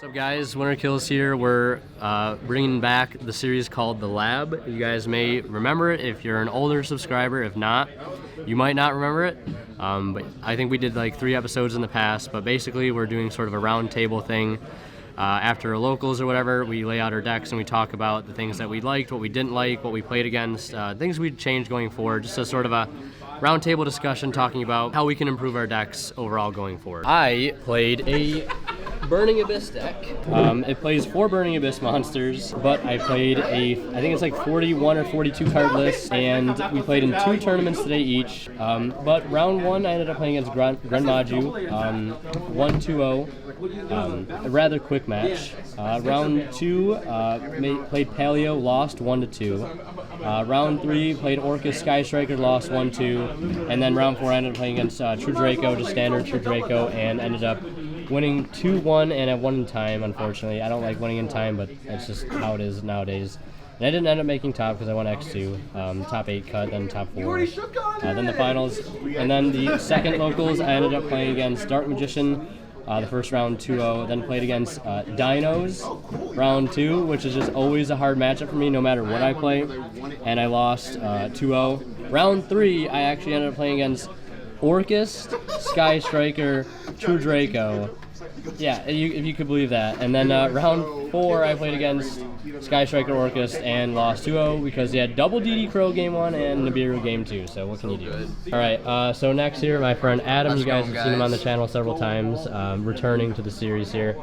What's up, guys? Winter Kills here. We're bringing back the series called The Lab. You guys may remember it if you're an older subscriber. If not, you might not remember it. But I think we did like 3 episodes in the past. But basically, we're doing sort of a round table thing. After locals or whatever, we lay out our decks and we talk about the things that we liked, what we didn't like, what we played against, things we'd change going forward. Just a sort of a roundtable discussion talking about how we can improve our decks overall going forward. I played a Burning Abyss deck. It plays 4 Burning Abyss monsters, but I played I think it's like 41 or 42 card list, and we played in 2 tournaments today each. But round 1, I ended up playing against Grenmaju, 1-2-0, a rather quick match. Round 2, played Paleo, lost 1-2. Round 3, played Orcust Sky Striker, lost 1-2. And then round 4, I ended up playing against True Draco, just standard True Draco, and ended up winning 2-1, and I won in time, unfortunately. I don't like winning in time, but that's just how it is nowadays. And I didn't end up making top because I won X2, top 8 cut, then top 4. Then the finals, and then the second locals, I ended up playing against Dark Magician, the first round 2-0, then played against Dinos, round 2, which is just always a hard matchup for me no matter what I play, and I lost 2-0. Round 3, I actually ended up playing against Orcust, Sky Striker, True Draco. Yeah, if you could believe that. And then round 4, I played against Sky Striker, Orcust, and lost 2-0 because he had double DD Crow game 1 and Nibiru game 2. So what can you do? All right. So next here, my friend Adam. You guys have seen him on the channel several times, returning to the series here.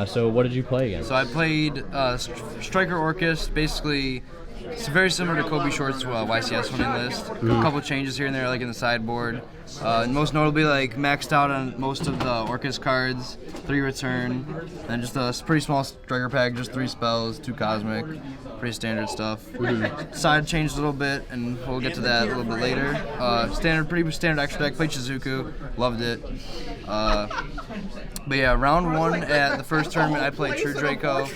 So what did you play against? So I played Striker Orcust, basically. It's very similar to Kobe Short's YCS winning list. A couple changes here and there, like in the sideboard. Most notably, like maxed out on most of the Orcust cards, 3 return, and just a pretty small striker pack, just 3 spells, 2 cosmic, pretty standard stuff. Side changed a little bit, and we'll get to that a little bit later. Pretty standard extra deck. Played Shizuku, loved it. But yeah, round 1 at the first tournament, I played True Draco.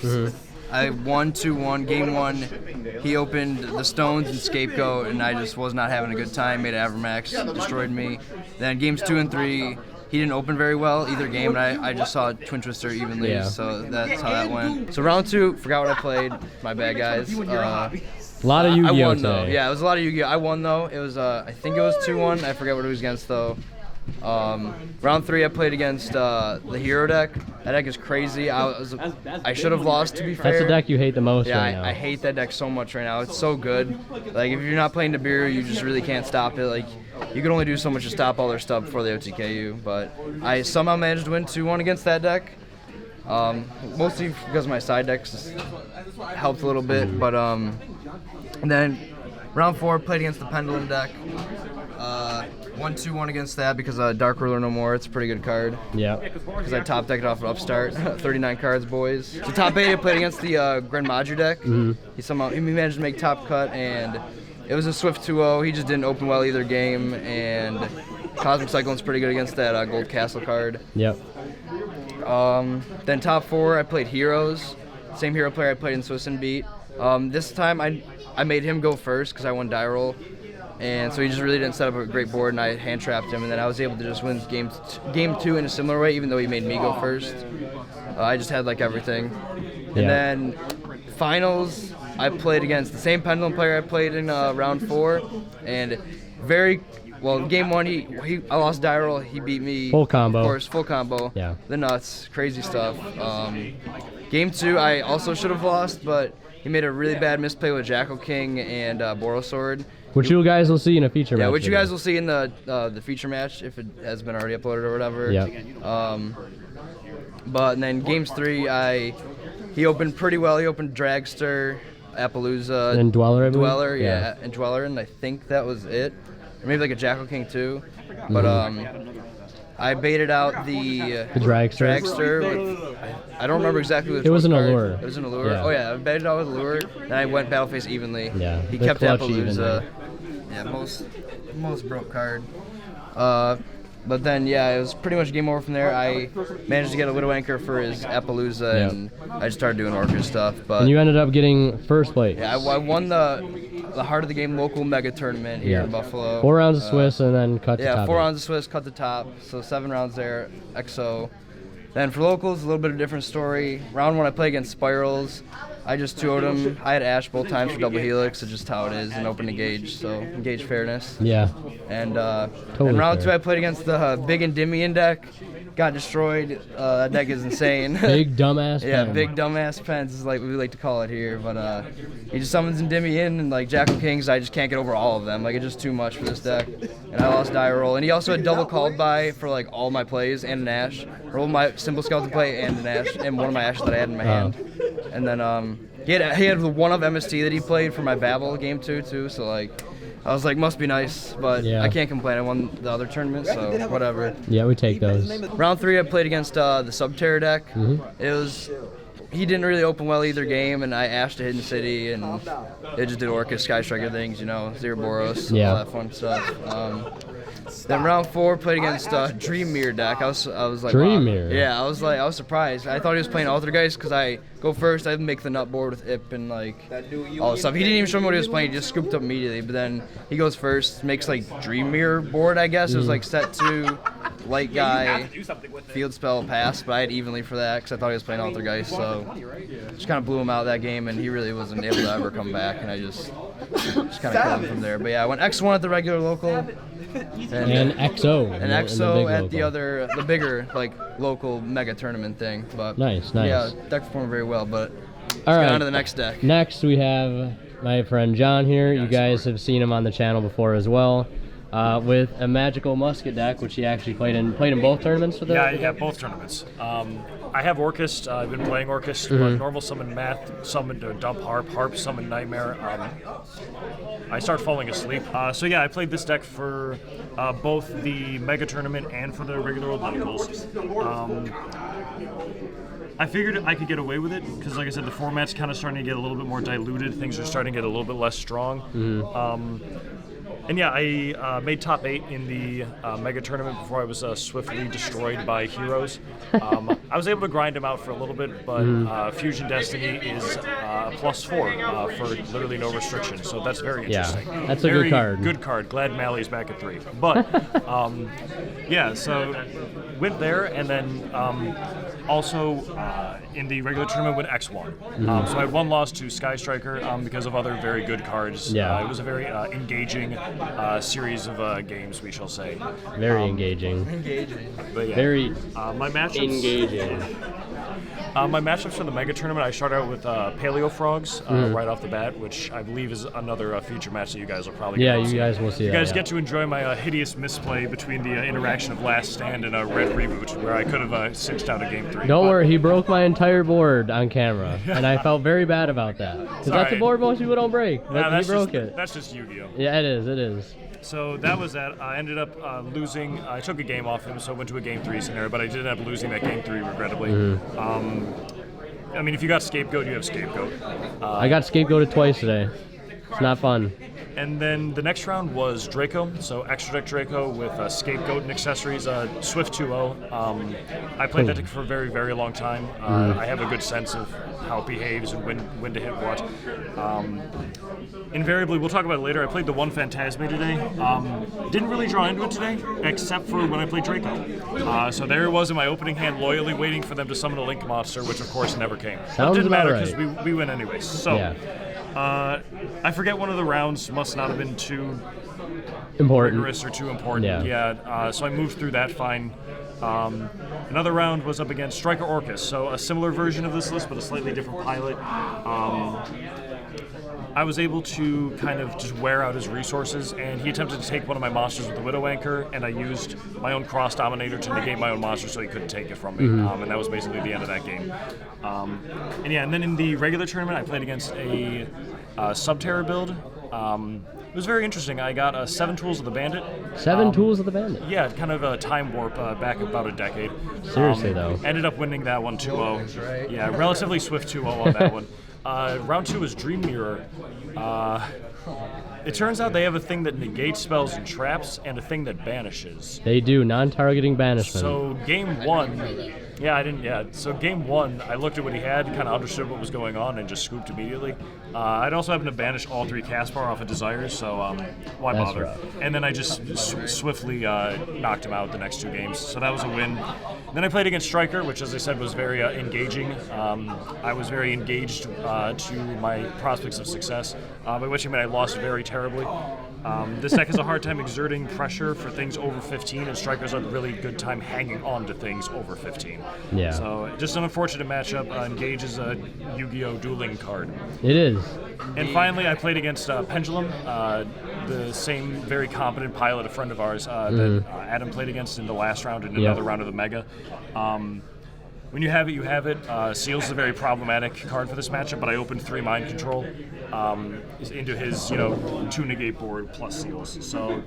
I won 2-1. Game 1, he opened the Stones and Scapegoat, and I just was not having a good time. Made Avermax, destroyed me. Then games 2 and 3, he didn't open very well either game, and I just saw Twin Twister evenly, so that's how that went. So round 2, forgot what I played. My bad, guys. A lot of Yu-Gi-Oh! I won, though. Yeah, it was a lot of Yu-Gi-Oh! I won, though. It was, I think it was 2-1. I forget what it was against, though. Round 3, I played against the hero deck. That deck is crazy. I should have lost, to be fair. That's the deck you hate the most right now. I hate that deck so much right now. It's so good. Like, if you're not playing Nibiru, you just really can't stop it. Like, you can only do so much to stop all their stuff before they OTK you. But I somehow managed to win 2-1 against that deck. Mostly because my side decks helped a little bit. But and then round 4, played against the Pendulum deck. 1-2-1 against that because Dark Ruler No More. It's a pretty good card. Yeah. Because I top decked off of Upstart. 39 cards, boys. So top 8, I played against the Grenmaju deck. He managed to make top cut, and it was a swift 2-0. He just didn't open well either game, and Cosmic Cyclone's pretty good against that Gold Castle card. Yep. Then top 4, I played Heroes. Same hero player I played in Swiss and beat. This time I made him go first because I won die roll. And so he just really didn't set up a great board, and I hand trapped him, and then I was able to just win game 2 in a similar way, even though he made me go first. I just had like everything. And then finals, I played against the same Pendulum player I played in round 4, and game 1 I lost die roll, he beat me full combo. Of course, full combo. Yeah. The nuts, crazy stuff. Game 2, I also should have lost, but he made a really bad misplay with Jackal King and Borosword. Which you guys will see in a feature match. Yeah, which you guys will see in the feature match if it has been already uploaded or whatever. Yeah. But then games 3, he opened pretty well. He opened Dragster, Appaloosa, and Dweller. Dweller, yeah, and Dweller, and I think that was it. Or maybe like a Jackal King too. But I baited out the Dragster with, I don't remember exactly what it was. An allure. It was an allure. Yeah. Oh yeah, I baited out with allure, and I went battle face evenly. Yeah. He kept Appaloosa. Yeah, most broke card. But then, yeah, it was pretty much game over from there. I managed to get a Widow Anchor for his Appaloosa, and I just started doing Orcust stuff. But and you ended up getting first place. Yeah, I won the Heart of the Game local mega tournament here in Buffalo. 4 rounds of Swiss and then cut the top. Yeah, 4 rounds of Swiss, cut the top. So 7 rounds there, XO. Then for locals, a little bit of a different story. Round 1, I played against Spirals. I just 2-0'd him. I had Ash both times for double helix. It's just how it is in open engage, so engage fairness. Yeah. And Totally in round fair. 2, I played against the big Endymion deck. Got destroyed. That deck is insane. Big dumbass Yeah, pen. big dumbass pens is like we like to call it here. But he just summons Endymion and like Jackal Kings. I just can't get over all of them. Like it's just too much for this deck. And I lost die roll. And he also had double called by for like all my plays and an Ash. Rolled my Simple Skeleton play and an Ash and one of my Ashes that I had in my hand. And then he had the one of MST that he played for my Babel game too. So like. I was like, must be nice, but Yeah. I can't complain. I won the other tournament, so whatever. Yeah, we take those. Round 3, I played against the Subterror deck. He didn't really open well either game, and I ashed a Hidden City, and it just did Orcust, Sky Striker things, Zero Boros, all that fun stuff. Then round 4, played against Dream Mirror deck. I was like, Dream wow. Mirror? Yeah, I was surprised. I thought he was playing Altergeist because I go first, I make the nut board with Ip and like all the stuff. He didn't even show me what he was playing. He just scooped up immediately. But then he goes first, makes like Dream Mirror board, I guess. It was like set 2, light guy, field spell, pass. But I had evenly for that because I thought he was playing Altergeist. So just kind of blew him out that game, and he really wasn't able to ever come back. And I just kind of killed him from there. But yeah, I went X1 at the regular local. And XO. And XO at the bigger like local mega tournament thing. But Nice. yeah, deck performed very well. But All right. on to the next deck. Next, we have my friend John here. You guys have seen him on the channel before as well. With a magical musket deck, which he actually played in both tournaments with it. Yeah, both tournaments. I have Orcust. I've been playing Orcust. Normal summon Math, summon Dump Harp, Harp summon Nightmare. I start falling asleep. So yeah, I played this deck for both the Mega Tournament and for the regular old locals. I figured I could get away with it because, like I said, the format's kind of starting to get a little bit more diluted. Things are starting to get a little bit less strong. And yeah, I made top 8 in the Mega Tournament before I was swiftly destroyed by heroes. I was able to grind him out for a little bit, but Fusion Destiny is +4 for literally no restriction, so that's very interesting. Yeah, that's a good card. Good card. Glad Mally's back at 3. But yeah, so went there, and then also in the regular tournament went X1. So I had 1 loss to Sky Striker because of other very good cards. Yeah. It was a very engaging series of games, we shall say. Very engaging. But yeah. Very my matchups. engaging. My matchups for the Mega Tournament, I started out with Paleo Frogs right off the bat, which I believe is another feature match that you guys will probably get to see. You guys will see You that. guys get to enjoy my hideous misplay between the interaction of Last Stand and a Red Reboot, where I could have cinched out a game 3. Don't worry, he broke my entire board on camera, and I felt very bad about that. Because that's a Sorry. board most people don't break, but he broke it. That's just Yu-Gi-Oh! Yeah, it is. So that was that. I ended up losing. I took a game off him, so I went to a game 3 scenario, but I did end up losing that game 3, regrettably. I mean, if you got Scapegoat, you have Scapegoat. I got scapegoated twice today. It's not fun. And then the next round was Draco, so extra deck Draco with Scapegoat and accessories, Swift 2-0. I played that deck for a very, very long time. I have a good sense of how it behaves and when to hit what. Invariably, we'll talk about it later, I played the 1 Phantasme today. Didn't really draw into it today, except for when I played Draco. So there it was in my opening hand, loyally waiting for them to summon a Link monster, which of course never came. Sounds it didn't about matter right. because we win anyway. So. Yeah. I forget one of the rounds must not have been too Important. rigorous or too important. Yeah. So I moved through that fine. Another round was up against Striker Orcust, so a similar version of this list, but a slightly different pilot. I was able to kind of just wear out his resources, and he attempted to take one of my monsters with the Widow Anchor, and I used my own Cross Dominator to negate my own monster so he couldn't take it from me, and that was basically the end of that game. And then in the regular tournament, I played against a Subterror build. It was very interesting. I got 7 Tools of the Bandit. 7 Tools of the Bandit. Yeah, kind of a time warp back about a decade. Seriously, though. Ended up winning that one 2-0. Yeah, relatively swift 2-0 on that one. Round 2 was Dream Mirror. It turns out they have a thing that negates spells and traps, and a thing that banishes. They do, non-targeting banishment. So game one, So game one, I looked at what he had, kind of understood what was going on, and just scooped immediately. I'd also happened to banish all 3 cast power off of Desires, so why That's bother? rough. And then I just swiftly knocked him out the next 2 games, so that was a win. Then I played against Striker, which, as I said, was very engaging. I was very engaged to my prospects of success, by which I mean I lost very terribly. This deck has a hard time exerting pressure for things over 15, and Strikers have a really good time hanging on to things over 15. Yeah. So just an unfortunate matchup. Engage is a Yu-Gi-Oh! Dueling card. It is. And finally, I played against Pendulum, the same very competent pilot, a friend of ours, that Adam played against in the last round and another round of the Mega. When you have it, you have it. Seals is a very problematic card for this matchup, but I opened 3 Mind Control into his, 2 negate board plus Seals. So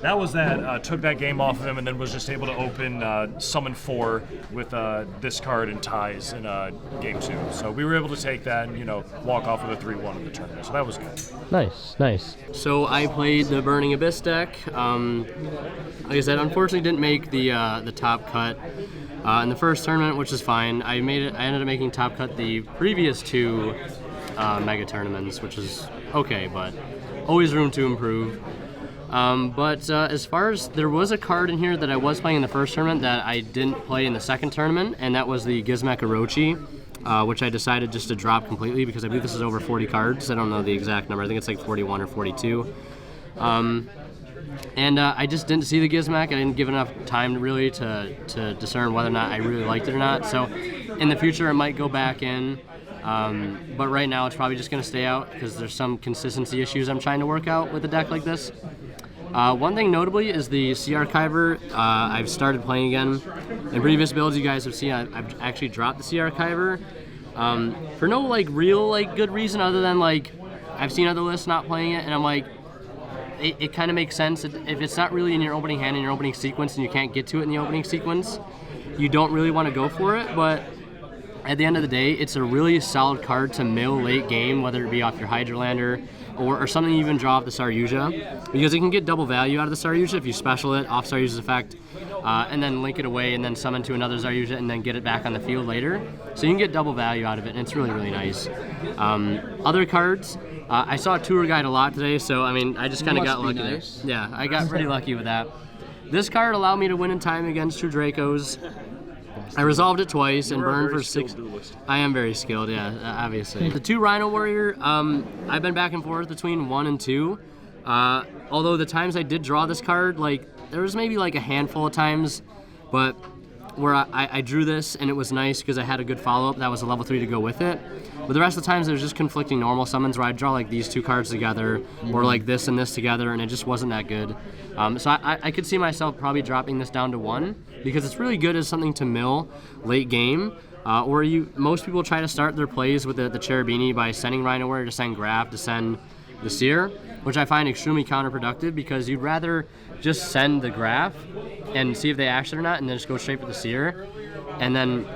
that was that. Took that game off of him, and then was just able to open Summon 4 with this card and ties in game 2. So we were able to take that and, walk off with a 3-1 in the tournament. So that was good. Nice, nice. So I played the Burning Abyss deck. Like I said, unfortunately didn't make the top cut in the first tournament, which is fine. I ended up making top cut the previous 2 mega tournaments, which is okay, but always room to improve. But as far as there was a card in here that I was playing in the first tournament that I didn't play in the second tournament, and that was the Gizmek Orochi, which I decided just to drop completely because I believe this is over 40 cards. I don't know the exact number. I think it's like 41 or 42. And I just didn't see the Gizmek. I didn't give enough time really to discern whether or not I really liked it or not. So in the future, I might go back in. But right now, it's probably just going to stay out because there's some consistency issues I'm trying to work out with a deck like this. One thing notably is the Sea Archiver. I've started playing again. In previous builds, you guys have seen I've actually dropped the Sea Archiver for no real good reason other than I've seen other lists not playing it, and I'm like, it kind of makes sense. If it's not really in your opening hand, in your opening sequence, and you can't get to it in the opening sequence, you don't really want to go for it. But at the end of the day, it's a really solid card to mill late game, whether it be off your Hydralander or something you even draw off the Saryuja, because you can get double value out of the Saryuja if you special it off Saryuja's effect, and then link it away and then summon to another Saryuja and then get it back on the field later. So you can get double value out of it, and it's really, really nice. Other cards, I saw a tour guide a lot today, so I mean, I just kind of got lucky there. Yeah, I got pretty lucky with that. This card allowed me to win in time against 2 Dracos. I resolved it twice and burned for 6. I am very skilled, yeah, obviously. The 2 Rhino Warrior, I've been back and forth between 1 and 2. Although the times I did draw this card, there was maybe a handful of times, but where I drew this and it was nice because I had a good follow-up that was a level 3 to go with it. But the rest of the times, there was just conflicting normal summons where I'd draw these 2 cards together, or this and this together, and it just wasn't that good. So I could see myself probably dropping this down to 1 because it's really good as something to mill late game. Or most people try to start their plays with the Cherubini by sending Rhino Warrior to send Graph to send the Seer, which I find extremely counterproductive because you'd rather just send the Graph and see if they action or not, and then just go straight for the Seer, and then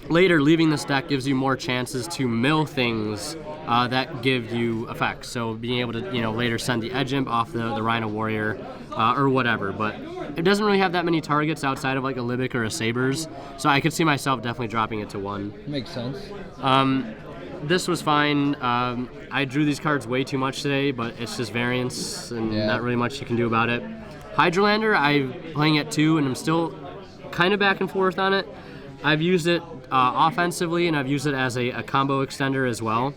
later, leaving this deck gives you more chances to mill things that give you effects. So being able to, later send the Edge Imp off the Rhino Warrior or whatever. But it doesn't really have that many targets outside of a Libic or a Sabers. So I could see myself definitely dropping it to 1. Makes sense. This was fine. I drew these cards way too much today, but it's just variance and not really much you can do about it. Hydralander, I'm playing at 2, and I'm still kind of back and forth on it. I've used it offensively, and I've used it as a combo extender as well,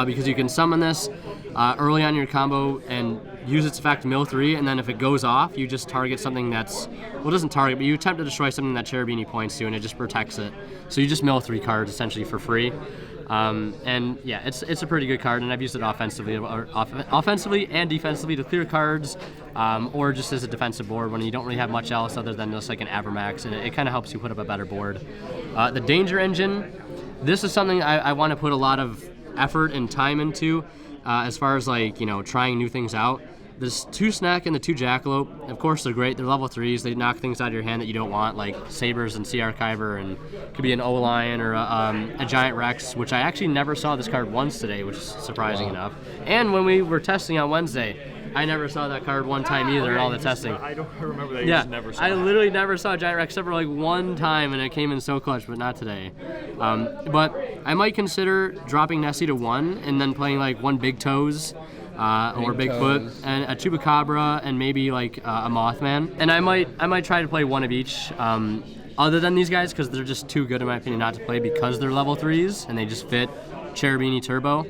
because you can summon this early on your combo and use its effect mill 3, and then if it goes off, you just target something that's, well, it doesn't target, but you attempt to destroy something that Cherubini points to, and it just protects it. So you just mill 3 cards essentially for free. And yeah, it's a pretty good card, and I've used it offensively and defensively to clear cards, or just as a defensive board when you don't really have much else other than just an Avermax, and it kind of helps you put up a better board. The Danger Engine, this is something I want to put a lot of effort and time into, as far as trying new things out. There's 2 Snack and the 2 Jackalope. Of course, they're great. They're level 3s. They knock things out of your hand that you don't want, like Sabers and Sea Archiver, and could be an O-Lion or a Giant Rex, which I actually never saw this card once today, which is surprising enough. And when we were testing on Wednesday, I never saw that card one time either in all the testing. I don't remember that. Yeah, You just never saw I it. literally never saw a Giant Rex except for like one time, and it came in so clutch, but not today. But I might consider dropping Nessie to 1 and then playing like 1 Big Toes or Bigfoot and a Chupacabra and maybe like a Mothman. And I might try to play 1 of each. Other than these guys, because they're just too good in my opinion not to play because they're level 3s and they just fit Cherubini Turbo.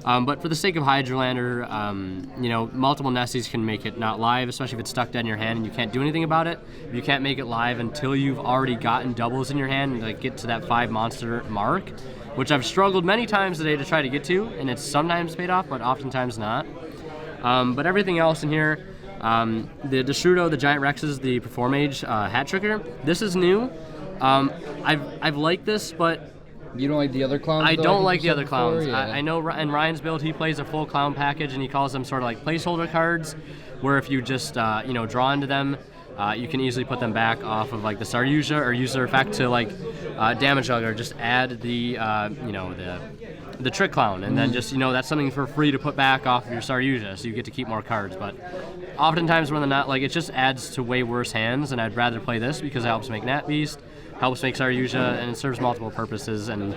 But for the sake of Hydrolander, multiple Nessies can make it not live, especially if it's stuck dead in your hand and you can't do anything about it. You can't make it live until you've already gotten doubles in your hand and like, get to that 5 monster mark, which I've struggled many times today to try to get to, and it's sometimes paid off, but oftentimes not. But everything else in here, the Destrudo, the Giant Rexes, the Performage Hat Tricker, this is new. I've liked this, but You don't like the other clowns? I though, don't think like you the said other clowns. before? Yeah. I know in Ryan's build he plays a full clown package and he calls them sort of like placeholder cards, where if you just draw into them, you can easily put them back off of like the Saryuja or use their effect to like damage hug or just add the the Trick Clown, and then just that's something for free to put back off of your Saryuja, so you get to keep more cards. But oftentimes when they're not, like, it just adds to way worse hands, and I'd rather play this because it helps make Nat Beast, helps make Saryuja, and it serves multiple purposes, and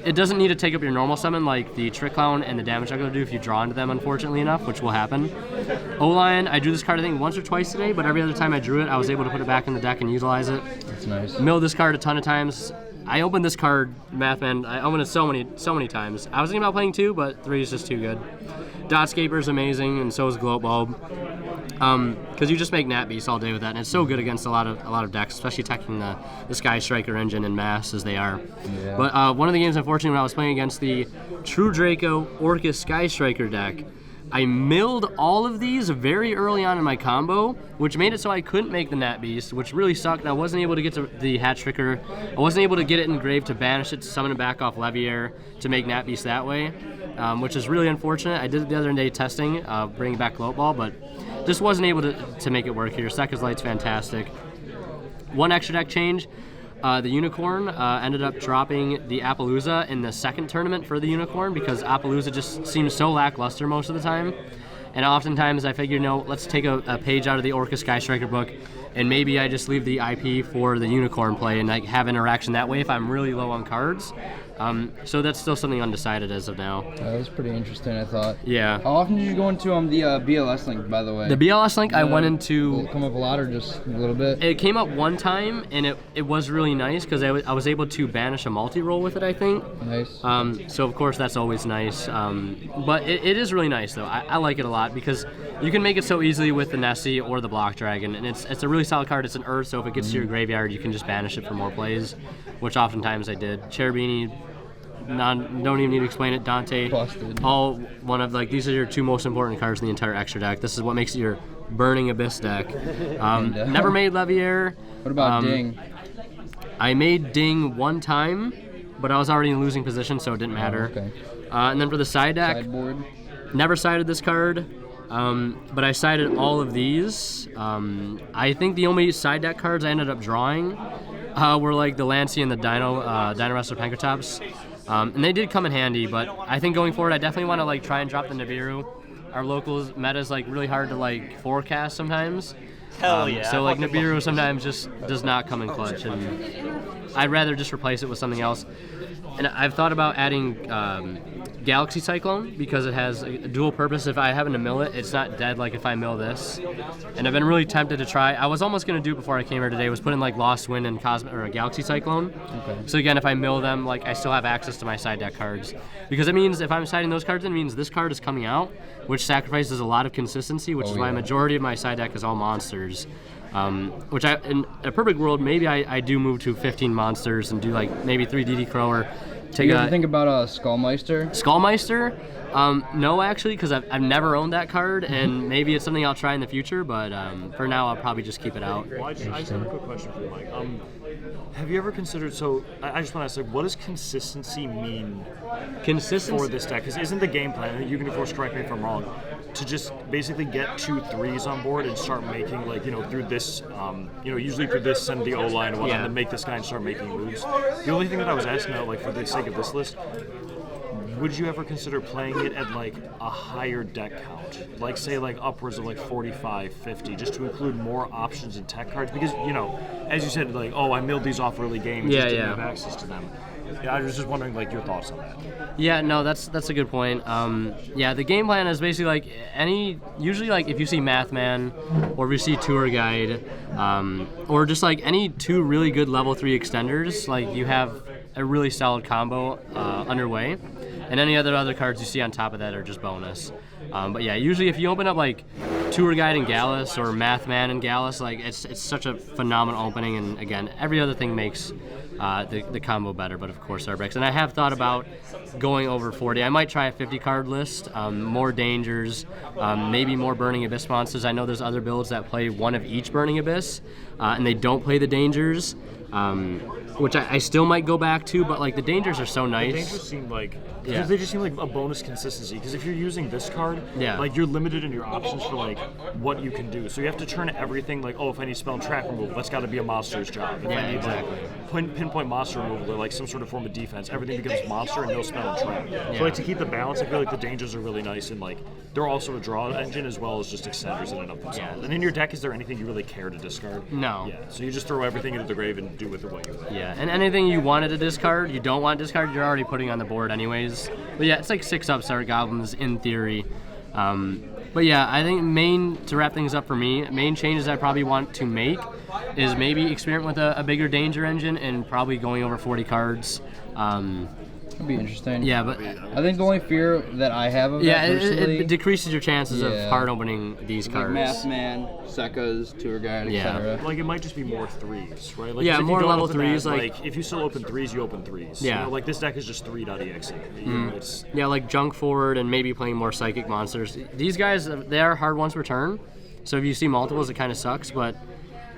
it doesn't need to take up your normal summon like the Trick Clown and the damage juggler do if you draw into them, unfortunately enough, which will happen. O-Lion, I drew this card I think once or twice today, but every other time I drew it, I was able to put it back in the deck and utilize it. That's nice. Milled this card a ton of times. I opened this card, Mathman, I opened it so many times. I was thinking about playing 2, but 3 is just too good. Dotscaper's amazing, and so is Gloat Bulb. Because you just make Nat Beast all day with that, and it's so good against a lot of decks, especially attacking the Sky Striker engine in mass as they are. Yeah. But one of the games, unfortunately, when I was playing against the True Draco Orcust Sky Striker deck, I milled all of these very early on in my combo, which made it so I couldn't make the Nat Beast, which really sucked, and I wasn't able to get to the Hat Tricker. I wasn't able to get it engraved to banish it, to summon it back off Leviair, to make Nat Beast that way, which is really unfortunate. I did it the other day testing, bringing back Gloat Ball, but just wasn't able to make it work here. Second Light's fantastic. One extra deck change. The Unicorn ended up dropping the Appaloosa in the second tournament for the Unicorn because Appaloosa just seems so lackluster most of the time. And oftentimes I figured, let's take a page out of the Orcust Sky Striker book, and maybe I just leave the IP for the Unicorn play and like have interaction that way if I'm really low on cards. So that's still something undecided as of now. That was pretty interesting, I thought. Yeah. How often did you go into the BLS link, by the way? The BLS link I went Did into. it come up a lot or just a little bit? It came up one time, and it was really nice because I was able to banish a multi-roll with it, I think. Nice. So of course that's always nice. But it is really nice though. I like it a lot because you can make it so easily with the Nessie or the Block Dragon, and it's a really solid card. It's an Earth, so if it gets to your graveyard, you can just banish it for more plays, which oftentimes I did. Cherubini, don't even need to explain it. Dante, Busted. all one of these are your 2 most important cards in the entire extra deck. This is what makes it your Burning Abyss deck. Never made Leviair. What about Ding? I made Ding one time, but I was already in losing position, so it didn't matter. Okay. And then for the side deck, Sideboard? never sided this card, but I sided all of these. I think the only side deck cards I ended up drawing were like the Lancey and the Dino Wrestler Pankratops. And they did come in handy, but I think going forward I definitely want to try and drop the Nibiru. Our locals meta is really hard to forecast sometimes. Hell yeah. So Nibiru sometimes just does not come in clutch, and I'd rather just replace it with something else. And I've thought about adding Galaxy Cyclone because it has a dual purpose. If I happen to mill it, it's not dead like if I mill this. And I've been really tempted to try. I was almost going to do it before I came here today, was put in Lost Wind and Galaxy Cyclone. Okay. So again, if I mill them, I still have access to my side deck cards. Because it means if I'm siding those cards, it means this card is coming out, which sacrifices a lot of consistency, which is why a majority of my side deck is all monsters. Which in a perfect world, maybe I do move to 15 monsters and do maybe 3 DD Crow or take You ever think about Skullmeister? Skullmeister? No, actually, because I've never owned that card, and maybe it's something I'll try in the future, but for now I'll probably just keep it out. Well, I just have a quick question for you, Mike. Have you ever considered, I just want to ask, what does consistency mean Consistency? for this deck? Because isn't the game plan, and you can of course correct me if I'm wrong, to just basically get 2 3s on board and start making, like, through this, usually through this send the O-line and whatnot, and make this guy and start making moves. The only thing that I was asking about, like, for the sake of this list, would you ever consider playing it at, like, a higher deck count? Like, say, like, upwards of, like, 45, 50, just to include more options and tech cards? Because, as you said, like, I milled these off early game, just didn't have access to them. Yeah, I was just wondering, like, your thoughts on that. Yeah, no, that's a good point. Yeah, the game plan is basically like usually like if you see Mathman or if you see Tour Guide, or just like any 2 really good level 3 extenders, like you have a really solid combo underway. And any other cards you see on top of that are just bonus. But yeah, usually if you open up like Tour Guide and Gallus or Mathman and Gallus, like it's such a phenomenal opening. And again, every other thing makes the combo better, but of course there are breaks. And I have thought about going over 40. I might try a 50 card list, more dangers, maybe more Burning Abyss monsters. I know there's other builds that play one of each Burning Abyss, and they don't play the dangers. Which I still might go back to, but like the dangers are so nice. The dangers seem like, because they just seem like a bonus consistency. Because if you're using this card, like you're limited in your options for like what you can do. So you have to turn everything like, if I need spell and trap removal, that's got to be a monster's job. If I need like pinpoint monster removal or like some sort of form of defense, everything becomes monster and no spell and trap. So like to keep the balance, I feel like the dangers are really nice, and like they're also a draw engine as well as just extenders in and of themselves. And in your deck, is there anything you really care to discard? No. Yeah. So you just throw everything into the grave and do with it what you want. Yeah, and anything you wanted to discard, you don't want to discard, you're already putting on the board anyways. But yeah, it's like 6 upstart goblins in theory. But yeah, I think to wrap things up for me, main changes I probably want to make is maybe experiment with a bigger danger engine and probably going over 40 cards. That'd be interesting. Yeah, but I think the only fear that I have of that personally, it decreases your chances of hard opening these cards. Like Mathman, Sekkas, Tour Guide, etc. Like it might just be more 3s, right? Like, yeah, more level 3s. That, like if you still open 3s, you open 3s. Yeah. Like this deck is just 3.exe. Yeah, like junk forward and maybe playing more psychic monsters. These guys, they are hard once per turn. So if you see multiples, it kind of sucks. But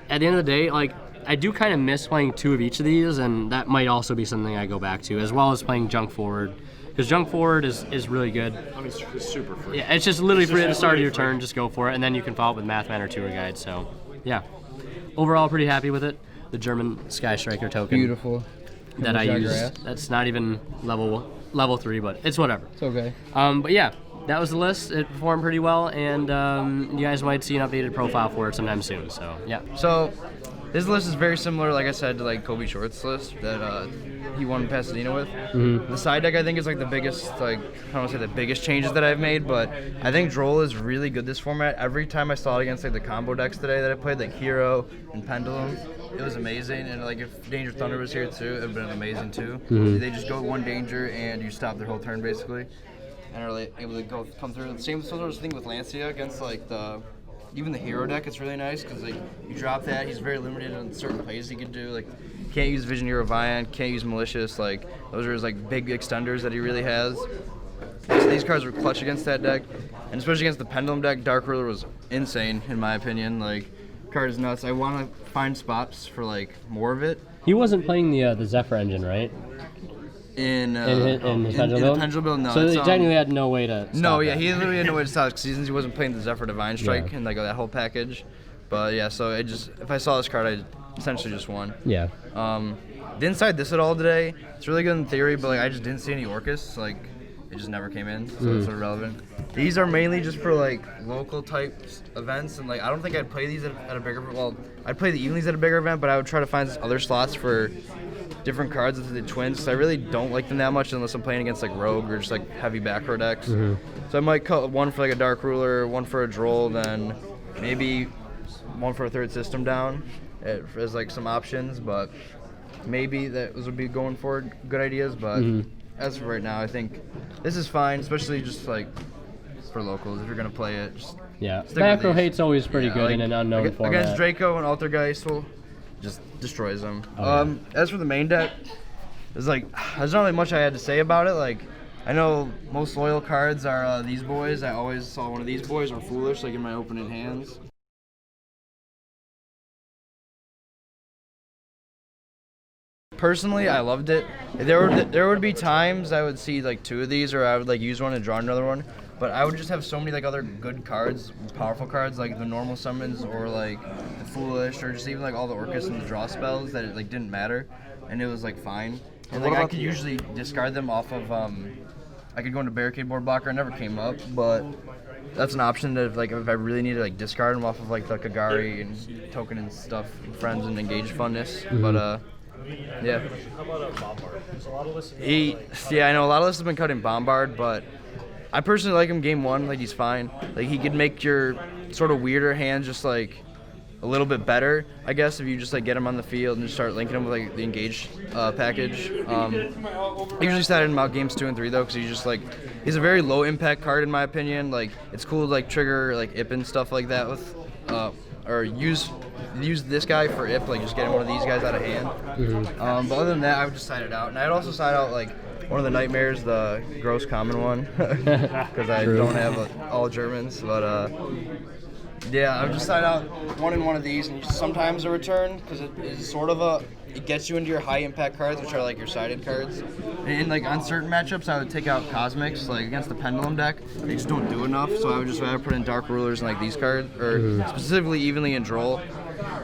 at the end of the day, like, I do kind of miss playing 2 of each of these, and that might also be something I go back to, as well as playing junk forward. Because junk forward is really good. I mean, it's super free. Yeah, it's just literally free at the start of your turn. Just go for it, and then you can follow up with Mathman or Tour Guide. So, yeah. Overall, pretty happy with it. The German Sky Striker token. Beautiful. That I use. That's not even level 3, but it's whatever. It's okay. But yeah, that was the list. It performed pretty well, and you guys might see an updated profile for it sometime soon. So, yeah. So, this list is very similar, like I said, to like Kobe Short's list that he won Pasadena with. The side deck I think is like the biggest, like I don't want to say the biggest changes that I've made, but I think Droll is really good this format. Every time I saw it against like the combo decks today that I played, like Hero and Pendulum, it was amazing. And like if Danger Thunder was here too, it would have been amazing too. They just go 1 danger and you stop their whole turn basically, and are like able to come through. The same sort of thing with Lancia against like even the hero deck. It's really nice because like you drop that, he's very limited on certain plays he can do. Like can't use Vision Hero Viant, can't use Malicious. Like those are his like big extenders that he really has. So these cards were clutch against that deck, and especially against the Pendulum deck. Dark Ruler was insane in my opinion. Like card is nuts. I want to find spots for like more of it. He wasn't playing the Zephyr engine, right? In his the Pendulum build, no. So he technically had no way to stop he literally had no way to stop since he wasn't playing the Zephyr Divine Strike and like that whole package. But yeah, so if I saw this card, I essentially just won. Yeah. Didn't side this at all today. It's really good in theory, but like I just didn't see any Orcust. Like it just never came in, so it's irrelevant. These are mainly just for like local type events, and like I don't think I'd play these at a bigger. Well, I'd play the evenings at a bigger event, but I would try to find other slots for different cards into the twins, because I really don't like them that much unless I'm playing against like Rogue or just like heavy back row decks. So I might cut one for like a Dark Ruler, one for a Droll, then maybe one for a third system down as like some options, but maybe those would be going forward good ideas. But as of right now, I think this is fine, especially just like for locals if you're gonna play it. Just back row hate's always pretty good like, in an unknown format. Against Draco and Altergeist will just destroys them. Oh, as for the main deck, there's not really much I had to say about it. Like, I know most loyal cards are these boys. I always saw one of these boys or Foolish, like in my opening hands. Personally, I loved it. There would be times I would see like 2 of these, or I would like use one and draw another one. But I would just have so many like other good cards, powerful cards, like the normal summons or like the Foolish or just even like all the Orcust and the draw spells that it like didn't matter, and it was like fine. And like I could usually discard them off of I could go into Barricade Board Blocker. It never came up, but that's an option that like if I really need to like discard them off of like the Kagari and token and stuff, friends and engage funness. But yeah. How about Bombard? There's a lot of lists. Yeah, I know a lot of lists have been cutting Bombard, but I personally like him game one. Like he's fine. Like he could make your sort of weirder hands just like a little bit better, I guess, if you just like get him on the field and just start linking him with like the engage package. I usually started him out games 2 and 3 though, because he's a very low impact card in my opinion. Like it's cool to like trigger like Ip and stuff like that with, or use this guy for Ip, like just getting one of these guys out of hand. But other than that, I would just side it out, and I'd also side out like one of the Nightmares, the gross common one, because I don't have all Germans, but yeah, I would just side out one of these, and sometimes a return, because it is sort of it gets you into your high impact cards, which are like your sided cards. And like on certain matchups, I would take out Cosmics, like against the Pendulum deck. They just don't do enough, so I would just rather put in Dark Rulers and like these cards, or specifically Evenly and Droll.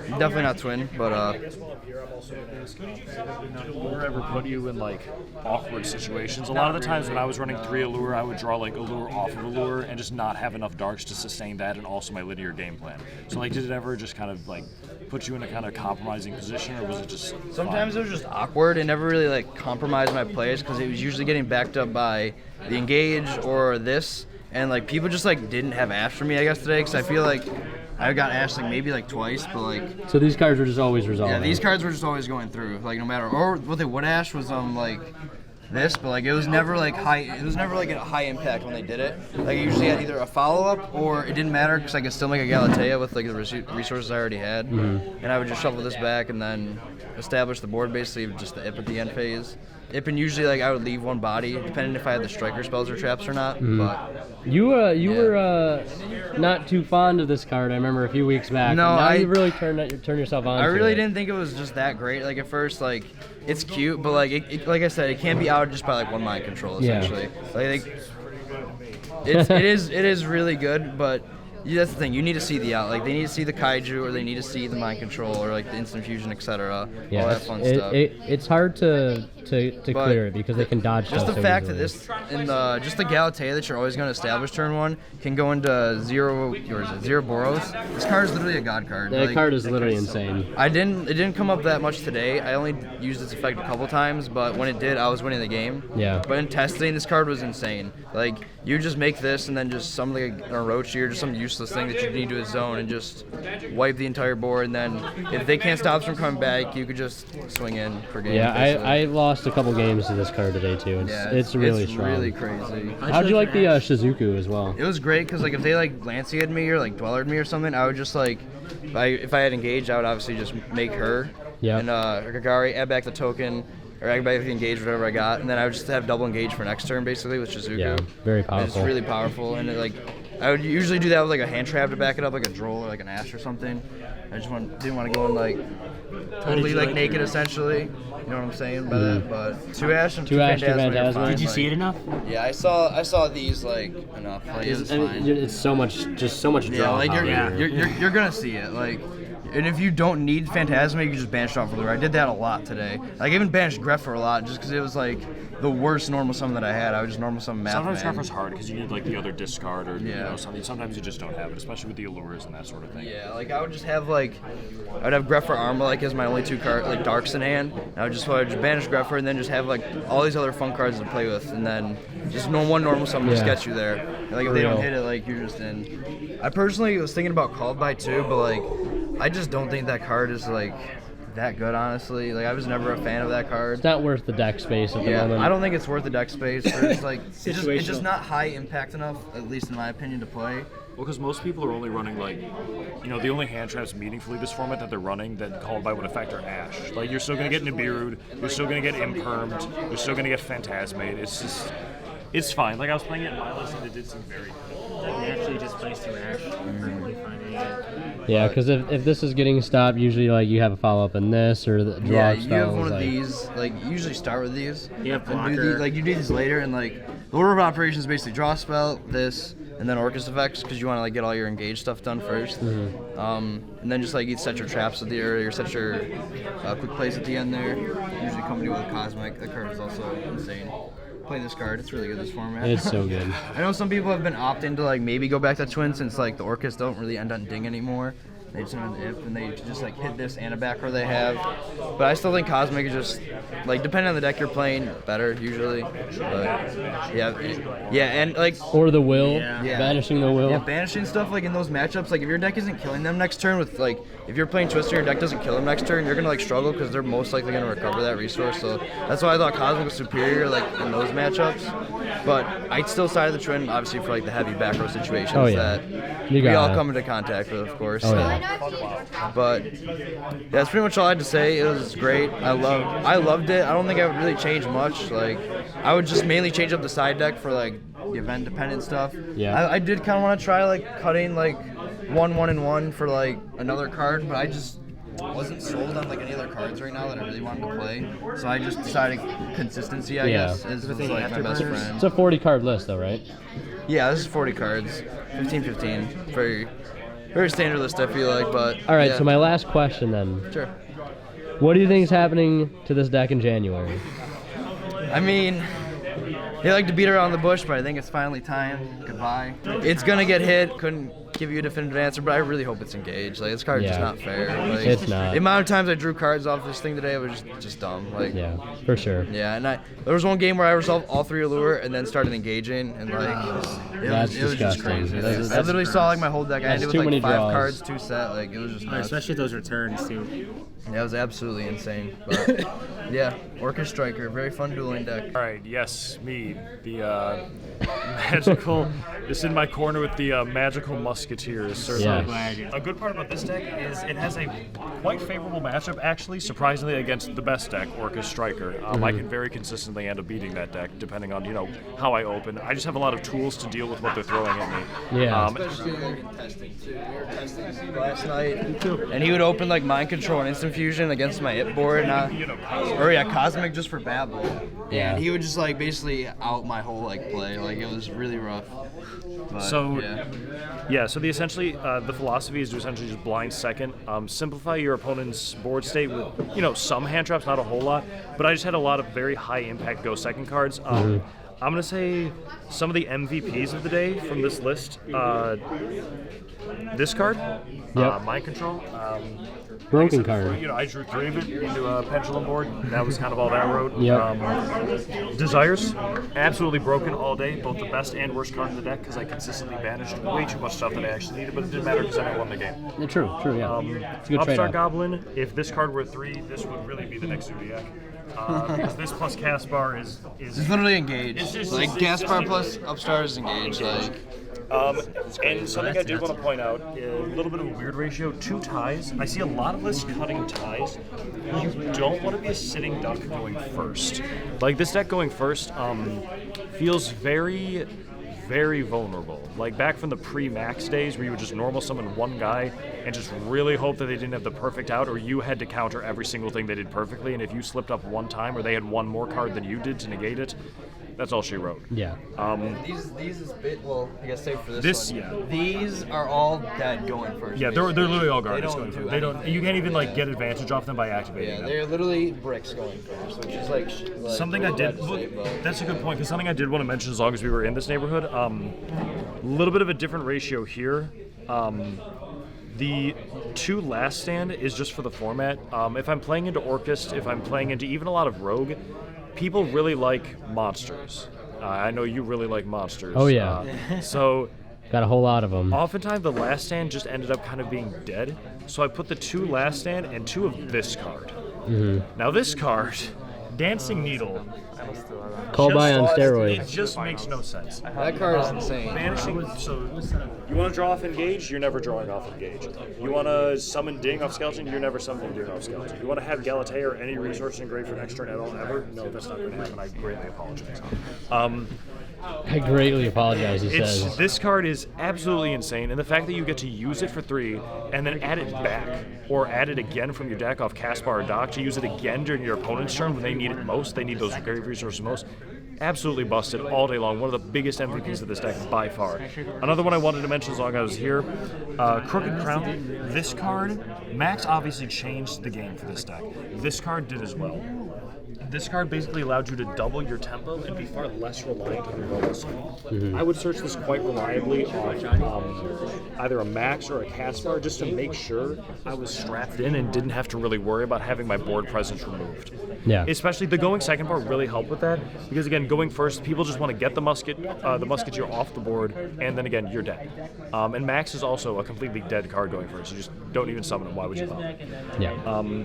Definitely not Twin, but I guess while I'm here, I'm also going to ask, did Allure ever put you in like awkward situations? A lot of the times when I was running 3 Allure, I would draw like Allure off of Allure and just not have enough darks to sustain that and also my linear game plan. So like, did it ever just kind of like put you in a kind of compromising position, or was it just sometimes fine? it was just awkward and never really like compromised my plays, because it was usually getting backed up by the engage or this, and like people just like didn't have Ash for me, I guess, today, because I feel like I got Ash like maybe like twice, but like. So these cards were just always resolving. Yeah, these cards were just always going through, like no matter. Or what they would Ash was like this, but like it was never like high. It was never like a high impact when they did it. Like I usually had either a follow up or it didn't matter, because I could still make a Galatea with like the resources I already had, and I would just shuffle this back and then establish the board basically with just the Ip at the end phase. Ip, and usually like I would leave one body, depending if I had the striker spells or traps or not. But you were not too fond of this card. I remember a few weeks back. No, now you really turn yourself on. I really didn't think it was just that great. Like at first, like it's cute, but like like I said, it can't be out just by like one mind control essentially. Like it is really good, but. Yeah, that's the thing. You need to see the out. Like they need to see the kaiju, or they need to see the mind control, or like the instant fusion, etc. Yeah, all that fun stuff. It's hard to clear it because they can dodge. Just stuff the so fact easily. that this in the just the Galatea that you're always going to establish turn 1 can go into zero Boros. This card is literally a god card. That card is literally insane. It didn't come up that much today. I only used its effect a couple times, but when it did, I was winning the game. Yeah. But in testing, this card was insane. Like you just make this and then just some like a Orochi or just some useless thing that you need to a zone and just wipe the entire board, and then if they can't stop us from coming back, you could just swing in for game. Yeah, I lost a couple games to this card today too. It's really strong. It's really crazy. How'd you like the Shizuku as well? It was great because like if they like Glancia'd me or like Dwellered me or something, I would just like if I had engaged, I would obviously just make her. Yeah. And Kagari, add back the token, or add back the engage, whatever I got, and then I would just have double engage for next turn basically with Shizuku. Yeah, very powerful. It's really powerful, and it, like I would usually do that with like a hand trap to back it up, like a Droll or like an Ash or something. I just didn't want to go in like totally like naked essentially. You know what I'm saying by that? But 2 Ash and 2 Phantasma are fine. Did you see it enough? Yeah, I saw these like enough. Like, it's fine. It's so much draw. Yeah, like power. you're gonna see it. Like, and if you don't need Phantasma, you can just banish it off Allure. I did that a lot today. Like, I even banished Greffer a lot just because it was like the worst normal summon that I had. I would just normal summon Math Sometimes Man. Greffer's hard because you need like the other discard or you know something. Sometimes you just don't have it, especially with the Allures and that sort of thing. Yeah, like I would just have like I would have Greffer Arma like as my only 2 card like darks in hand. And I would just banish Greffer and then just have like all these other fun cards to play with, and then just one normal summon just gets you there. And, like if they don't hit it, like you're just in. I personally was thinking about Called By too, but like I just don't think that card is like that good, honestly. Like I was never a fan of that card. It's not worth the deck space at the moment. I don't think it's worth the deck space. It's like it's just not high impact enough, at least in my opinion, to play. Well, because most people are only running like, the only hand traps meaningfully this format that they're running that Called By would affect are Ash. Like you're still gonna get Nibiru'd, you're still gonna get Impermed, you're still gonna get Phantasmate. It's fine. Like I was playing it in my list and it did seem very good. You actually just placed 2 Ash. Perfectly fine. Yeah, because if this is getting stopped, usually like you have a follow up in this or the draw Yeah, you have spells, one of like, these. Like you usually start with these. Yeah, and blocker. do these, like you do these later, and like the order of operations is basically draw spell, this, and then Orcust effects, because you want to like get all your engaged stuff done first. And then just like you set your traps at the earlier, set your quick plays at the end there. Usually company with a cosmic. The card is also insane. Play this card. It's really good, this format. it's so good. I know some people have been opting to like maybe go back to twin, since like the Orcust don't really end on ding anymore. They just end on if, and they just like hit this and a backer they have. But I still think Cosmic is just like, depending on the deck you're playing, better usually. But yeah, and like Or the will, Yeah. banishing the will. yeah, banishing stuff like in those matchups, like if your deck isn't killing them next turn with like, if you're playing Twister and your deck doesn't kill them next turn, you're gonna like struggle because they're most likely gonna recover that resource. So that's why I thought Cosmic was superior like in those matchups. But I'd still side of the twin, obviously for like the heavy back row situations Oh, yeah. that You we all got it. come into contact with, of course. Oh, yeah. But that's pretty much all I had to say. It was great. I loved it. I don't think I would really change much. Like I would just mainly change up the side deck for like the event dependent stuff. Yeah. I did kind of want to try like cutting like 1, 1, and 1 for like another card, but I just wasn't sold on like any other cards right now that I really wanted to play. So I just decided consistency, I Yeah. guess, is like my best friend. It's a 40 card list though, right? Yeah, this is 40 cards, 15. Very standard list, I feel like, but All right, yeah. so my last question then. Sure. What do you think is happening to this deck in January? I mean, they like to beat around the bush, but I think it's finally time. Goodbye. It's gonna get hit. Couldn't give you a definitive answer, but I really hope it's engaged. Like this card's just Yeah. not fair. Like, It's not. The amount of times I drew cards off this thing today was just dumb. Like Yeah, for sure. yeah, and there was one game where I resolved all 3 allure and then started engaging, and like That's it was just disgusting. crazy. That's- I literally saw like my whole deck. I that's ended too with many like 5 draws. cards, 2 set. Like it was just nuts. Especially those returns too. Yeah, it was absolutely insane. But yeah, Orcust Striker, very fun dueling deck. All right, yes, me, the magical, just in my corner with the magical musketeers. Certainly. Yes. A good part about this deck is it has a quite favorable matchup, actually, surprisingly, against the best deck, Orcust Striker. I can very consistently end up beating that deck, depending on how I open. I just have a lot of tools to deal with what they're throwing at me. Yeah. Especially like in testing too. We were testing last night, and he would open like Mind Control and Instant Fusion against my It board, Cosmic just for Babel. Yeah. And he would just like basically out my whole like play. Like it was really rough. But, So, yeah. so essentially, the philosophy is to essentially just blind second, simplify your opponent's board state with, some hand traps, not a whole lot, but I just had a lot of very high impact go second cards. I'm going to say some of the MVPs of the day from this list, this card, Mind Control. Broken card. I drew 3 of it into a pendulum board. That was kind of all that wrote. Yep. Desires, absolutely broken all day, both the best and worst card in the deck because I consistently banished way too much stuff that I actually needed, but it didn't matter because I won the game. Yeah, true, yeah. It's a good Upstart trade-off. Goblin, if this card were 3, this would really be the next Zodiac. Because this plus Caspar is It's literally engaged. It's just- like it's Gaspar just- plus Upstart is engaged. Like and something I did want to point out, a little bit of a weird ratio, 2 ties. I see a lot of lists cutting ties. You don't want to be a sitting duck going first. Like this deck going first feels very, very vulnerable. Like back from the pre-max days where you would just normal summon one guy and just really hope that they didn't have the perfect out, or you had to counter every single thing they did perfectly, and if you slipped up one time or they had one more card than you did to negate it, that's all she wrote. Yeah. these is well, I guess save for this This- one. yeah. These are all dead going first. Yeah, they're literally all garbage don't going do first. They don't. anything. You can't even like get advantage off them by activating Yeah, them. they're literally bricks going first, which is like Something I did. That's a good point because something I did want to mention as long as we were in this neighborhood. A little bit of a different ratio here. The 2 last stand is just for the format. If I'm playing into Orcust, if I'm playing into even a lot of Rogue, people really like monsters. I know you really like monsters. Oh, yeah. So Got a whole lot of them. oftentimes the last stand just ended up kind of being dead. So I put the 2 last stand and 2 of this card. Now this card, Dancing Needle, Call by on It steroids. just makes no sense. That card is insane. Banishing, so you want to draw off Engage, you're never drawing off Engage. You want to summon Ding off Skeleton, you're never summoning Ding off Skeleton. You want to have Galatea or any resource engraved for next turn at all ever? No, that's not going to happen. I greatly apologize. I greatly apologize, he says. This card is absolutely insane, and the fact that you get to use it for 3 and then add it back, or add it again from your deck off Caspar or Dock to use it again during your opponent's turn when they need it most, they need those grave resources most, absolutely busted all day long. One of the biggest MVPs of this deck by far. Another one I wanted to mention as long as I was here, Crooked Crown. This card, Max obviously changed the game for this deck. This card did as well. This card basically allowed you to double your tempo and be far less reliant on your normal speed. I would search this quite reliably on either a Max or a Caspar just to make sure I was strapped in and didn't have to really worry about having my board presence removed. Yeah. Especially the going second part really helped with that because again, going first, people just want to get the musketeer off the board, and then again, you're dead. And Max is also a completely dead card going first. You just don't even summon him. Why would you bother? Yeah.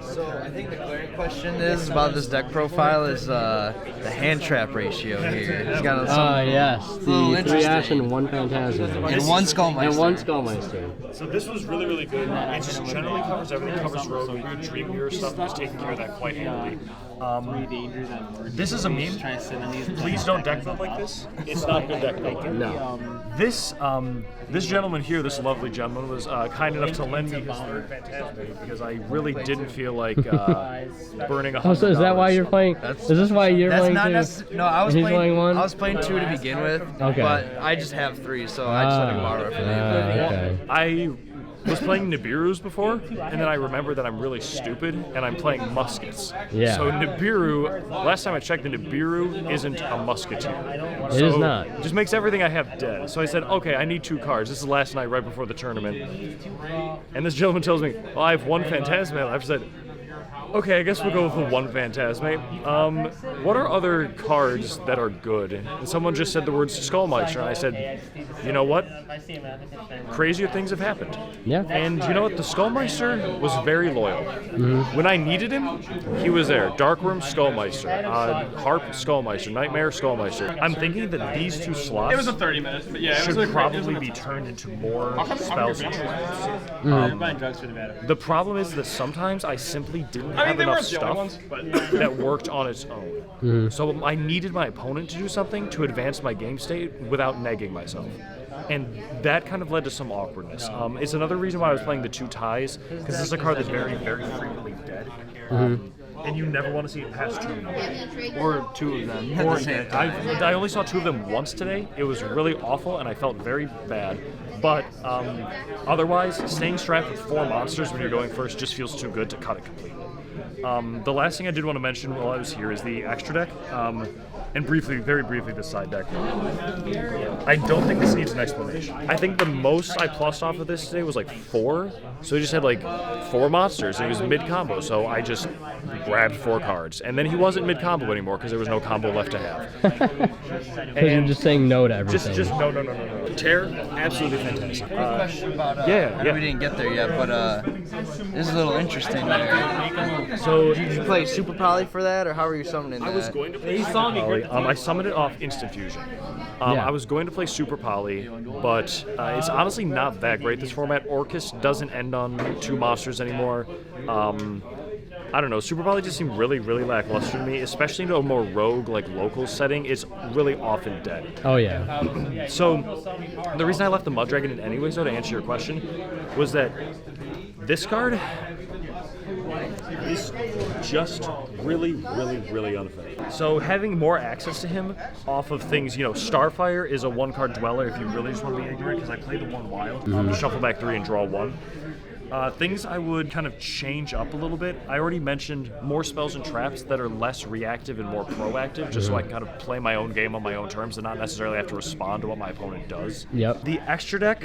So I think the glaring question is about this deck profile is the hand trap ratio here. It's got some yes. The 3 Ash and 1 Phantasm. and 1 Skullmeister. And 1 Skullmeister. So this was really, really good. It just generally covers everything. Covers Rogue, Dream Mirror stuff. It was taking care of that quite handily. This is a meme. Please don't deck build like this. It's not good deck building. No. This gentleman here, this lovely gentleman, was kind enough to lend me his 3rd Phantasm because I really didn't feel like burning $100. Oh, so is that why you're playing? Is this why you're That's playing not 2? necessarily. No, I was He's playing. playing 1? I was playing 2 to begin with. Okay. But I just have 3, so I just had to borrow it from you. Okay. I was playing Nibiru's before, and then I remembered that I'm really stupid, and I'm playing Muskets. Yeah. So Nibiru, last time I checked, the Nibiru isn't a Musketeer. It is not. It just makes everything I have dead. So I said, okay, I need 2 cards. This is last night right before the tournament. And this gentleman tells me, well, I have 1 Phantasmal. I've said, okay, I guess we'll go with the 1 Phantasmate. What are other cards that are good? And someone just said the words Skullmeister, and I said, you know what? Crazier things have happened. Yeah. And you know what? The Skullmeister was very loyal. When I needed him, he was there. Darkworm, Skullmeister. Harp, Skullmeister. Nightmare, Skullmeister. I'm thinking that these 2 slots It was a 30 minutes, but yeah, should probably be turned into more spells and traps. The problem is that sometimes I simply didn't have they enough weren't the only stuff ones, but that worked on its own. So I needed my opponent to do something to advance my game state without negging myself. And that kind of led to some awkwardness. It's another reason why I was playing the 2 ties, because this is a card that's very, very frequently dead. And you never want to see it past 2. Or 2 of them at the same time. I only saw 2 of them once today. It was really awful, and I felt very bad. But otherwise, staying strapped with 4 monsters when you're going first just feels too good to cut it completely. The last thing I did want to mention while I was here is the extra deck. And briefly, very briefly, the side deck. I don't think this needs an explanation. I think the most I plussed off of this today was like 4. So he just had like 4 monsters, and he was mid-combo, so I just grabbed 4 cards. And then he wasn't mid-combo anymore because there was no combo left to have. Because you're just saying no to everything. Just no. Terror, absolutely fantastic. Question about yeah. we didn't get there yet, but this is a little interesting there. So Did you play Super Poly for that, or how were you summoning that? I was going to play Super Poly. I summoned it off Instant Fusion. I was going to play Super Poly, but it's honestly not that great, this format. Orcust doesn't end on 2 monsters anymore. I don't know, Super Poly just seemed really, really lackluster to me, especially in a more rogue, like, local setting. It's really often dead. Oh, yeah. So, the reason I left the Mudragon in anyways, though, to answer your question, was that this card is just really, really, really unfair. So having more access to him off of things, Starfire is a 1-card dweller if you really just want to be ignorant, because I play the 1 wild, shuffle back 3 and draw 1. Things I would kind of change up a little bit. I already mentioned more spells and traps that are less reactive and more proactive, just so I can kind of play my own game on my own terms and not necessarily have to respond to what my opponent does. Yep. The extra deck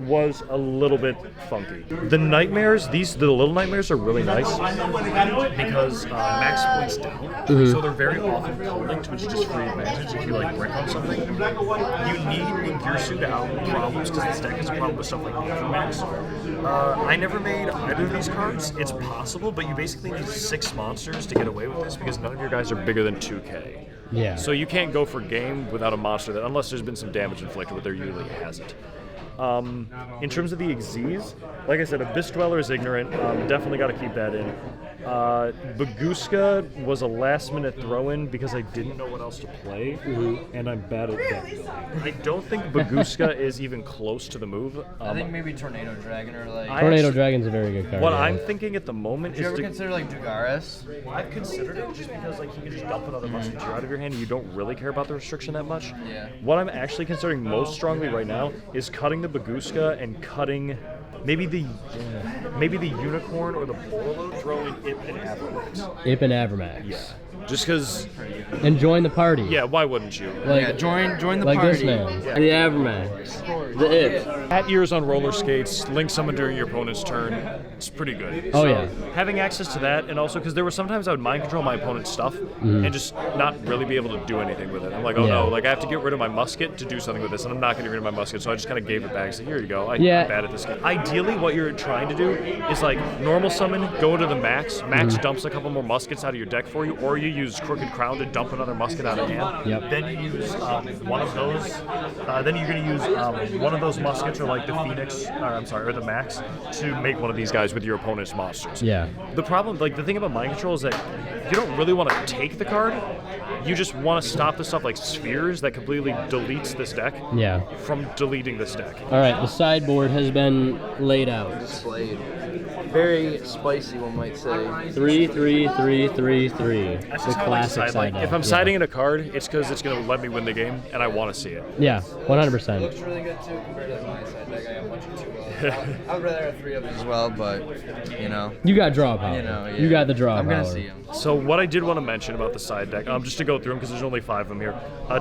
was a little bit funky. The nightmares, the little nightmares are really nice because max points down, so they're very often linked, which is just free advantage if you brick on something. You need when Gear Suit out problems because this deck has a problem with stuff like Max. I never made either of these cards. It's possible, but you basically need 6 monsters to get away with this because none of your guys are bigger than 2K. Yeah. So you can't go for game without a monster that, unless there's been some damage inflicted, but there usually hasn't. In terms of the Xyz, like I said, Abyss Dweller is ignorant. Definitely got to keep that in. Baguska was a last-minute throw-in because I didn't know what else to play, and I'm bad at deck building. I don't think Baguska is even close to the move. I think maybe Tornado Dragon or like. Tornado Dragon's a very good card. What yeah. I'm thinking at the moment Did you is ever to consider like Dugaris? I've considered it just because like you can just dump another musketeer out of your hand and you don't really care about the restriction that much. Yeah. What I'm actually considering most strongly right now is cutting the Baguska and cutting maybe the unicorn or the Borlo, throwing Ip and Avermax. Ip and Avermax. Yeah. Just because. And join the party. Yeah, why wouldn't you? Like, Yeah, join the like party. this man. Yeah. The Avermax. The Ip. At ears on roller skates, link summon during your opponent's turn. It's pretty good. Oh, So, yeah. having access to that, and also because there were sometimes I would mind control my opponent's stuff and just not really be able to do anything with it. I'm like, oh Yeah. no, like I have to get rid of my musket to do something with this, and I'm not getting rid of my musket, so I just kind of gave it back. So here you go. I'm bad at this game. Ideally, what you're trying to do is like normal summon, go to the max. Max dumps a couple more muskets out of your deck for you, or you use Crooked Crown to dump another musket out of hand. Yep. Then you use one of those. Then you're going to use one of those muskets, or like the Phoenix, or the Max, to make one of these guys with your opponent's monsters. Yeah. The problem, like the thing about mind control is that you don't really want to take the card. You just want to stop the stuff like spheres that completely deletes this deck Yeah. from deleting this deck. All right, the sideboard has been laid out. Displayed. Very spicy, one might say. 3, 3, 3, 3, 3. That's The just how I like to classic side. side Like, deck. if I'm Yeah. siding in a card, it's because it's going to let me win the game, and I want to see it. Yeah, 100%. Looks really good too compared to my side deck. I have much too well. I would rather have 3 of these as well, but you know. You got draw power. You know, yeah. You got the draw I'm power. gonna see him. So what I did want to mention about the side deck, just to go through them because there's only 5 of them here.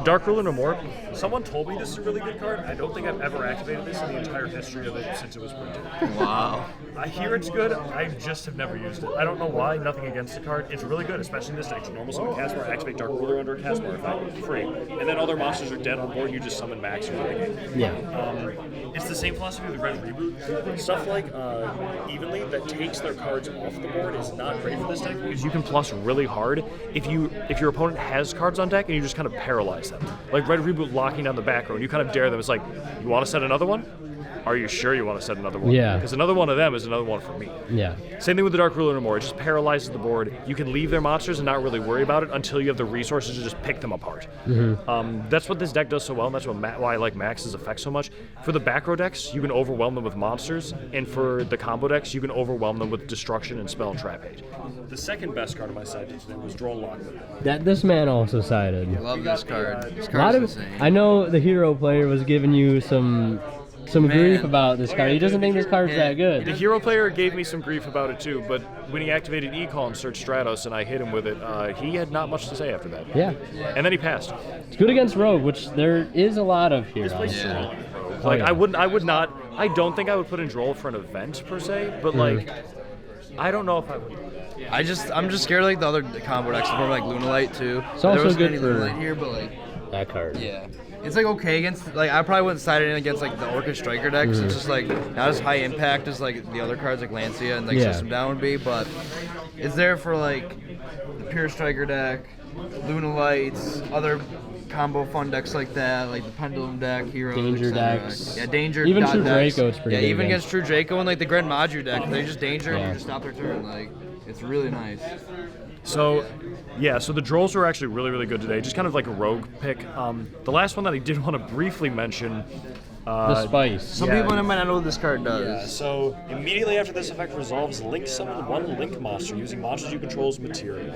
Dark Ruler No More. Someone told me this is a really good card. I don't think I've ever activated this in the entire history of it since it was printed. Wow. I hear it's good. I just have never used it. I don't know why. Nothing against the card. It's really good, especially in this deck. Normal summon Castmore, activate Dark Ruler under a Castmore effect, free. And then all their monsters are dead on board. You just summon Max and win the game. Yeah. It's the same philosophy with Red Reboot. Stuff like Evenly that takes their cards off the board is not great for this deck because you can plus really hard if your opponent has cards on deck and you just kind of paralyze them. Like Red Reboot locking down the back row and you kind of dare them. It's like, you want to set another one? Are you sure you want to set another one? Yeah. Because another one of them is another one for me. Yeah. Same thing with the Dark Ruler No More. It just paralyzes the board. You can leave their monsters and not really worry about it until you have the resources to just pick them apart. That's what this deck does so well, and that's why I like Max's effect so much. For the back row decks, you can overwhelm them with monsters, and for the combo decks, you can overwhelm them with Destruction and Spell and Trap Hate. The second best card on my side today was Drone Lockwood. This man also sided. Love this card. This A card lot is of, insane. I know the hero player was giving you some grief about this card. He doesn't think this card's that The good. hero player gave me some grief about it too, but when he activated E-Call and searched Stratos and I hit him with it, he had not much to say after that. Yeah. And then he passed. It's good against Rogue, which there is a lot of here. Yeah. Like yeah. I don't think I would put in Droll for an event per se, but like, I don't know if I would. I'm just scared like the other combo decks, more like Lunalite too. It's There also wasn't good any for- Lunalite here, but like That card. yeah. It's like okay against like I probably wouldn't side it in against like the Orcust Striker decks. It's just like not as high impact as like the other cards like Lancia and like Yeah. System Down would be, but it's there for like the Pure Striker deck, Lunalites, other combo fun decks like that, like the Pendulum deck, Heroes, Danger etc. decks. Yeah, Danger. Even dot True decks. Draco, it's pretty Yeah, good even against. against True Draco and like the Grand Maju deck, they just danger and Yeah. you just stop their turn. Like it's really nice. So, yeah, so the Drolls were actually really, really good today. Just kind of like a rogue pick. The last one that I did want to briefly mention. The Spice. Some Yeah. people might not know what this card does. Yeah, so immediately after this effect resolves, link summon one link monster using monsters you control as material.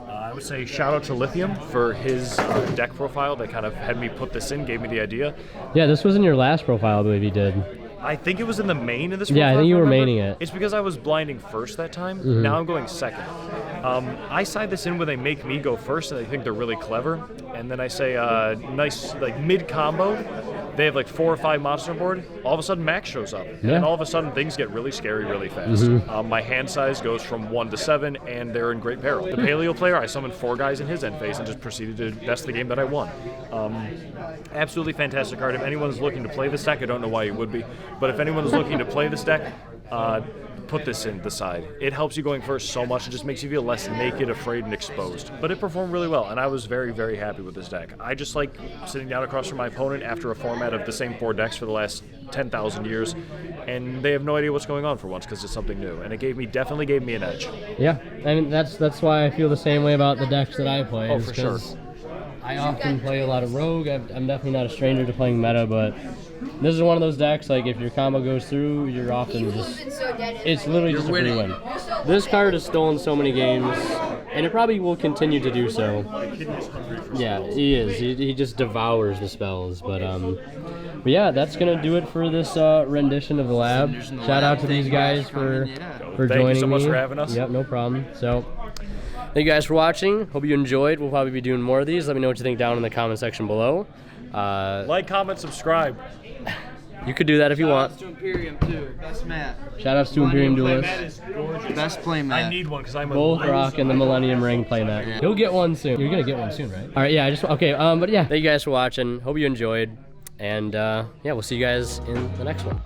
I would say shout out to Lithium for his deck profile that kind of had me put this in, gave me the idea. Yeah, this was in your last profile, I believe you did. I think it was in the main of this Yeah, I profile, think if you were remember. maining it. It's because I was blinding first that time. Now I'm going second. I side this in when they make me go first, and I think they're really clever. And then I say, nice, like mid combo. They have like 4 or 5 monsters on board. All of a sudden, Max shows up, and then all of a sudden things get really scary really fast. My hand size goes from 1 to 7, and they're in great peril. The Paleo player, I summoned 4 guys in his end phase and just proceeded to. That's the game that I won. Absolutely fantastic card. If anyone is looking to play this deck, I don't know why you would be, but if anyone is looking to play this deck, put this in the side. It helps you going first so much. It just makes you feel less naked, afraid, and exposed. But it performed really well, and I was very, very happy with this deck. I just like sitting down across from my opponent after a format of the same 4 decks for the last 10,000 years, and they have no idea what's going on for once because it's something new, and it definitely gave me an edge. Yeah, I mean that's why I feel the same way about the decks that I play. Oh, for sure. I often play a lot of Rogue. I'm definitely not a stranger to playing meta, but this is one of those decks, like, if your combo goes through, you're often just, it's literally just a free win. This card has stolen so many games, and it probably will continue to do so. Yeah, he is. He just devours the spells, but yeah, that's going to do it for this rendition of the lab. Shout out to these guys for joining me. Thank you so much for having us. Yep, no problem. So, thank you guys for watching. Hope you enjoyed. We'll probably be doing more of these. Let me know what you think down in the comment section below. Like, comment, subscribe. You could do that if you want. Shoutouts to Imperium too. Best mat. Shoutouts to Imperium Duelist. Best play mat. I need one because I'm Both rocking the Millennium Ring playmat. Yeah. You'll get one soon. You're gonna get one soon, right? All right. Yeah. But yeah. Thank you guys for watching. Hope you enjoyed, and yeah, we'll see you guys in the next one.